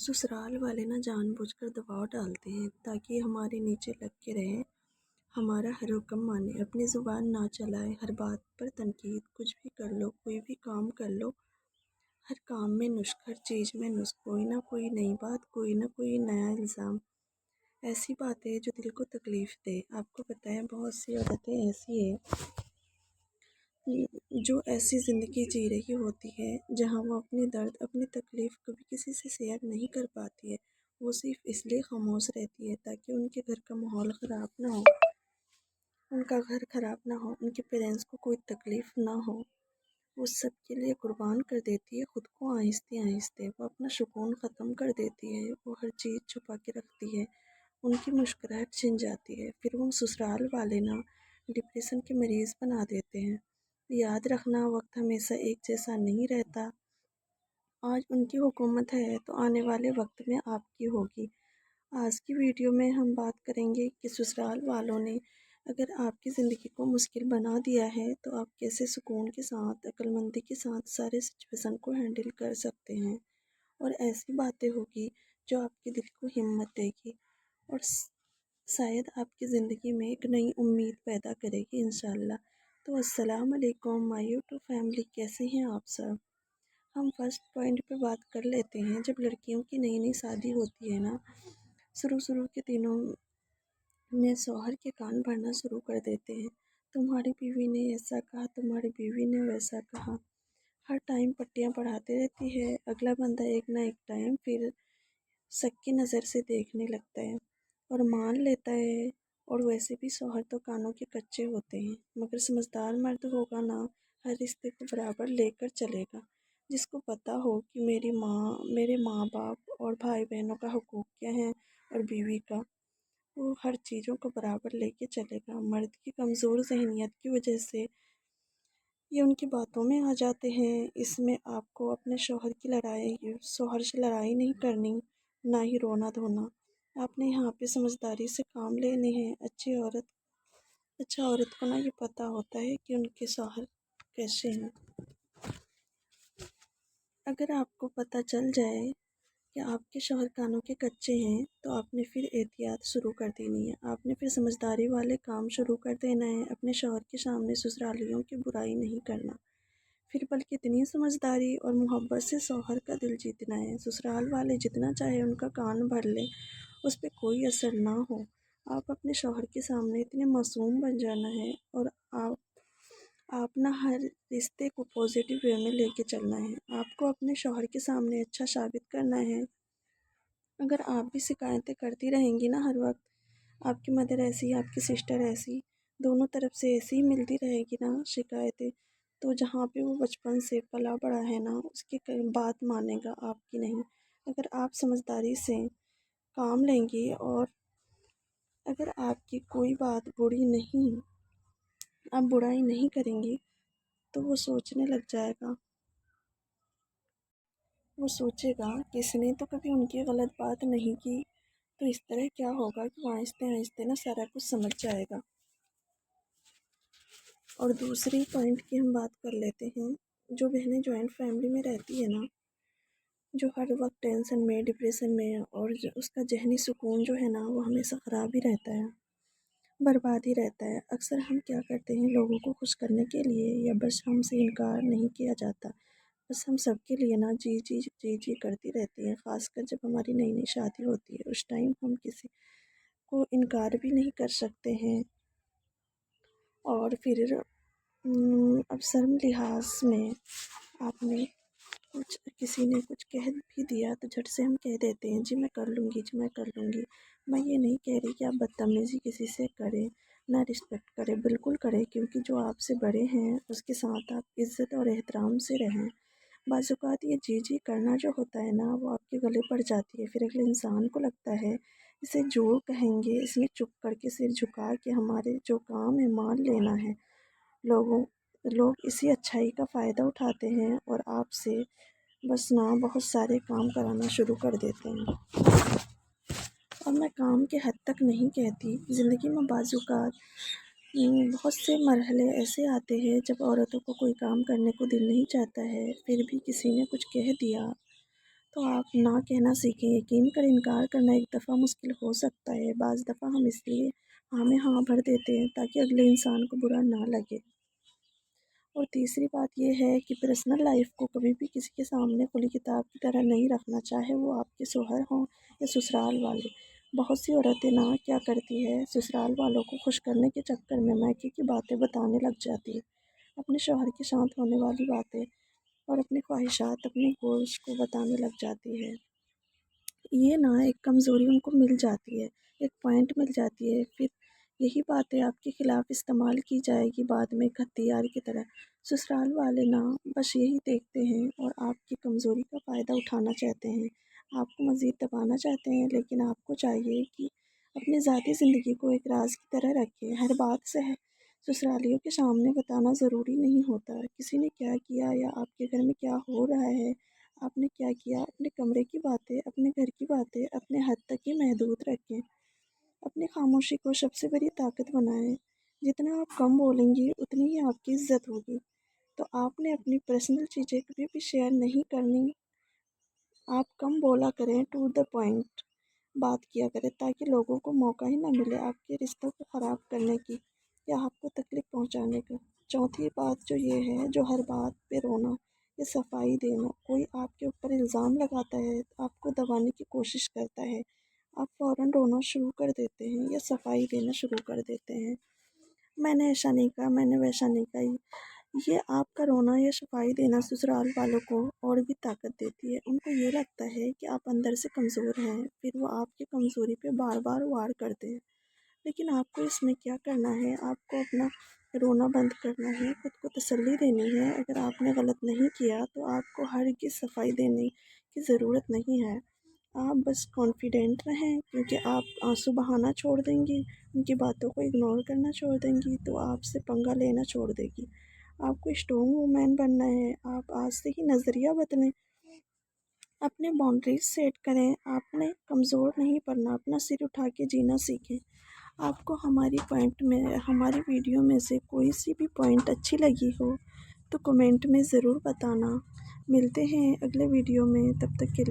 ससुराल वाले ना जानबूझ कर दबाव डालते हैं ताकि हमारे नीचे लग के रहे, हमारा हर हुक्म माने, अपनी ज़ुबान ना चलाए, हर बात पर तनकीद। कुछ भी कर लो, कोई भी काम कर लो, हर काम में नुस्ख, हर चीज़ में नुस्ख, कोई ना कोई नई बात, कोई ना कोई नया इल्ज़ाम। ऐसी बातें जो दिल को तकलीफ़ दे। आपको पता है बहुत सी औरतें ऐसी है जो ऐसी ज़िंदगी जी रही होती है जहाँ वो अपनी दर्द, अपनी तकलीफ़ कभी किसी से शेयर नहीं कर पाती है। वो सिर्फ़ इसलिए खामोश रहती है ताकि उनके घर का माहौल ख़राब ना हो, उनका घर ख़राब ना हो, उनके पेरेंट्स को कोई तकलीफ़ ना हो। वो सब के लिए कुर्बान कर देती है खुद को आहिस्ते आहिस्ते। वो अपना सुकून ख़त्म कर देती है, वो हर चीज़ छुपा के रखती है। उनकी मुस्कुराहट छिन जाती है, फिर वो ससुराल वाले ना डिप्रेशन के मरीज़ बना देते हैं। याद रखना, वक्त हमेशा एक जैसा नहीं रहता। आज उनकी हुकूमत है तो आने वाले वक्त में आपकी होगी। आज की वीडियो में हम बात करेंगे कि ससुराल वालों ने अगर आपकी ज़िंदगी को मुश्किल बना दिया है तो आप कैसे सुकून के साथ, अक्लमंदी के साथ सारे सिचुएशन को हैंडल कर सकते हैं। और ऐसी बातें होगी जो आपके दिल को हिम्मत देगी और शायद आपकी ज़िंदगी में एक नई उम्मीद पैदा करेगी इंशाल्लाह। तो अस्सलाम वालेकुम माय यूट्यूब फैमिली, कैसे हैं आप सब। हम फर्स्ट पॉइंट पे बात कर लेते हैं। जब लड़कियों की नई नई शादी होती है ना, शुरू शुरू के दिनों में शौहर के कान भरना शुरू कर देते हैं। तुम्हारी बीवी ने ऐसा कहा, तुम्हारी बीवी ने वैसा कहा। हर टाइम पट्टियाँ पढ़ाते रहती है। अगला बंदा एक ना एक टाइम फिर शक की नज़र से देखने लगता है और मान लेता है। और वैसे भी शौहर तो कानों के कच्चे होते हैं, मगर समझदार मर्द होगा ना, हर रिश्ते को बराबर लेकर चलेगा। जिसको पता हो कि मेरे माँ बाप और भाई बहनों का हुकूक क्या है और बीवी का, वो हर चीज़ों को बराबर लेके चलेगा। मर्द की कमज़ोर जहनीत की वजह से ये उनकी बातों में आ जाते हैं। इसमें आपको अपने शौहर से लड़ाई नहीं करनी, ना ही रोना धोना। आपने यहाँ पे समझदारी से काम लेने हैं। अच्छा औरत को ना ये पता होता है कि उनके शौहर कैसे हैं। अगर आपको पता चल जाए कि आपके शौहर कानों के कच्चे हैं तो आपने फिर एहतियात शुरू कर देनी है। आपने फिर समझदारी वाले काम शुरू कर देना है। अपने शौहर के सामने ससुरालियों की बुराई नहीं करना, फिर बल्कि इतनी समझदारी और मोहब्बत से शौहर का दिल जीतना है। ससुराल वाले जितना चाहे उनका कान भर ले, उस पर कोई असर ना हो। आप अपने शौहर के सामने इतने मासूम बन जाना है और आप ना हर रिश्ते को पॉजिटिव वे में लेके चलना है। आपको अपने शौहर के सामने अच्छा साबित करना है। अगर आप भी शिकायतें करती रहेंगी ना हर वक्त, आपकी मदर ऐसी, आपकी सिस्टर ऐसी, दोनों तरफ से ऐसी ही मिलती रहेगी ना शिकायतें, तो जहाँ पे वो बचपन से पला बड़ा है ना, उसकी बात मानेगा, आपकी नहीं। अगर आप समझदारी से काम लेंगी और अगर आपकी कोई बात बुरी नहीं, आप बुराई नहीं करेंगी, तो वो सोचने लग जाएगा। वो सोचेगा कि इसने तो कभी उनकी गलत बात नहीं की, तो इस तरह क्या होगा कि वो आहिस्ते आहिस्ते ना सारा कुछ समझ जाएगा। और दूसरी पॉइंट की हम बात कर लेते हैं। जो बहनें जॉइंट फैमिली में रहती है ना, जो हर वक्त टेंशन में, डिप्रेशन में, और उसका जहनी सुकून जो है ना, वो हमेशा ख़राब ही रहता है, बर्बाद ही रहता है। अक्सर हम क्या करते हैं, लोगों को खुश करने के लिए, या बस हमसे इनकार नहीं किया जाता, बस हम सबके लिए ना जी जी जी जी करती रहती हैं। ख़ासकर जब हमारी नई नई शादी होती है, उस टाइम हम किसी को इनकार भी नहीं कर सकते हैं। और फिर अब शर्म लिहाज में आपने किसी ने कुछ कह भी दिया तो झट से हम कह देते हैं, जी मैं कर लूँगी, जी मैं कर लूँगी। मैं ये नहीं कह रही कि आप बदतमीज़ी किसी से करें, ना रिस्पेक्ट करें, बिल्कुल करें, क्योंकि जो आपसे बड़े हैं उसके साथ आप इज़्ज़त और एहतराम से रहें। बाज़ औक़ात ये जी जी करना जो होता है ना, वो आपके गले पड़ जाती है। फिर अगले इंसान को लगता है इसे जो कहेंगे, इसने चुप करके सिर झुका के हमारे जो काम है मान लेना है। लोग इसी अच्छाई का फ़ायदा उठाते हैं और आपसे बस ना बहुत सारे काम कराना शुरू कर देते हैं। और मैं काम के हद तक नहीं कहती, ज़िंदगी में बाज़ औक़ात बहुत से मरहले ऐसे आते हैं जब औरतों को कोई काम करने को दिल नहीं चाहता है, फिर भी किसी ने कुछ कह दिया تو آپ نہ کہنا سیکھیں۔ یقین کر انکار کرنا ایک دفعہ مشکل ہو سکتا ہے، بعض دفعہ ہم اس لیے ہاں میں ہاں بھر دیتے ہیں تاکہ اگلے انسان کو برا نہ لگے۔ اور تیسری بات یہ ہے کہ پرسنل لائف کو کبھی بھی کسی کے سامنے کھلی کتاب کی طرح نہیں رکھنا، چاہے وہ آپ کے شوہر ہوں یا سسرال والے۔ بہت سی عورتیں نہ کیا کرتی ہے، سسرال والوں کو خوش کرنے کے چکر میں میکے کی باتیں بتانے لگ جاتی ہے، اپنے شوہر کے ساتھ ہونے والی باتیں اور اپنی خواہشات، اپنے گولز کو بتانے لگ جاتی ہے۔ یہ نہ ایک کمزوری ان کو مل جاتی ہے، ایک پوائنٹ مل جاتی ہے، پھر یہی باتیں آپ کے خلاف استعمال کی جائے گی بعد میں ایک ہتھیار کی طرح۔ سسرال والے نہ بس یہی دیکھتے ہیں اور آپ کی کمزوری کا فائدہ اٹھانا چاہتے ہیں، آپ کو مزید دبانا چاہتے ہیں، لیکن آپ کو چاہیے کہ اپنی ذاتی زندگی کو ایک راز کی طرح رکھیں۔ ہر بات سسرالیوں کے سامنے بتانا ضروری نہیں ہوتا۔ کسی نے کیا کیا یا آپ کے گھر میں کیا ہو رہا ہے، آپ نے کیا کیا، اپنے کمرے کی باتیں، اپنے گھر کی باتیں اپنے حد تک ہی محدود رکھیں۔ اپنی خاموشی کو سب سے بڑی طاقت بنائیں۔ جتنا آپ کم بولیں گی اتنی ہی آپ کی عزت ہوگی۔ تو آپ نے اپنی پرسنل چیزیں کبھی بھی شیئر نہیں کرنی۔ آپ کم بولا کریں، ٹو دا پوائنٹ بات کیا کریں تاکہ لوگوں کو موقع ہی نہ ملے آپ کے رشتوں کو خراب کرنے کی یا آپ کو تکلیف پہنچانے کا۔ چوتھی بات جو یہ ہے، جو ہر بات پہ رونا یا صفائی دینا، کوئی آپ کے اوپر الزام لگاتا ہے، آپ کو دبانے کی کوشش کرتا ہے، آپ فوراً رونا شروع کر دیتے ہیں یا صفائی دینا شروع کر دیتے ہیں، میں نے ایسا نہیں کہا، میں نے ویسا نہیں کہا۔ یہ آپ کا رونا یا صفائی دینا سسرال والوں کو اور بھی طاقت دیتی ہے۔ ان کو یہ لگتا ہے کہ آپ اندر سے کمزور ہیں، پھر وہ آپ کی کمزوری پہ بار بار وار کرتے ہیں۔ لیکن آپ کو اس میں کیا کرنا ہے، آپ کو اپنا رونا بند کرنا ہے، خود کو تسلی دینی ہے۔ اگر آپ نے غلط نہیں کیا تو آپ کو ہرگز صفائی دینے کی ضرورت نہیں ہے۔ آپ بس کانفیڈنٹ رہیں، کیونکہ آپ آنسو بہانا چھوڑ دیں گی، ان کی باتوں کو اگنور کرنا چھوڑ دیں گی تو آپ سے پنگا لینا چھوڑ دے گی۔ آپ کو اسٹرانگ وومین بننا ہے۔ آپ آج سے ہی نظریہ بدلیں، اپنے باؤنڈریز سیٹ کریں۔ آپ نے کمزور نہیں پڑنا، اپنا سر اٹھا کے جینا سیکھیں۔ آپ کو ہماری ویڈیو میں سے کوئی سی بھی پوائنٹ اچھی لگی ہو تو کمنٹ میں ضرور بتانا۔ ملتے ہیں اگلے ویڈیو میں، تب تک کے لیے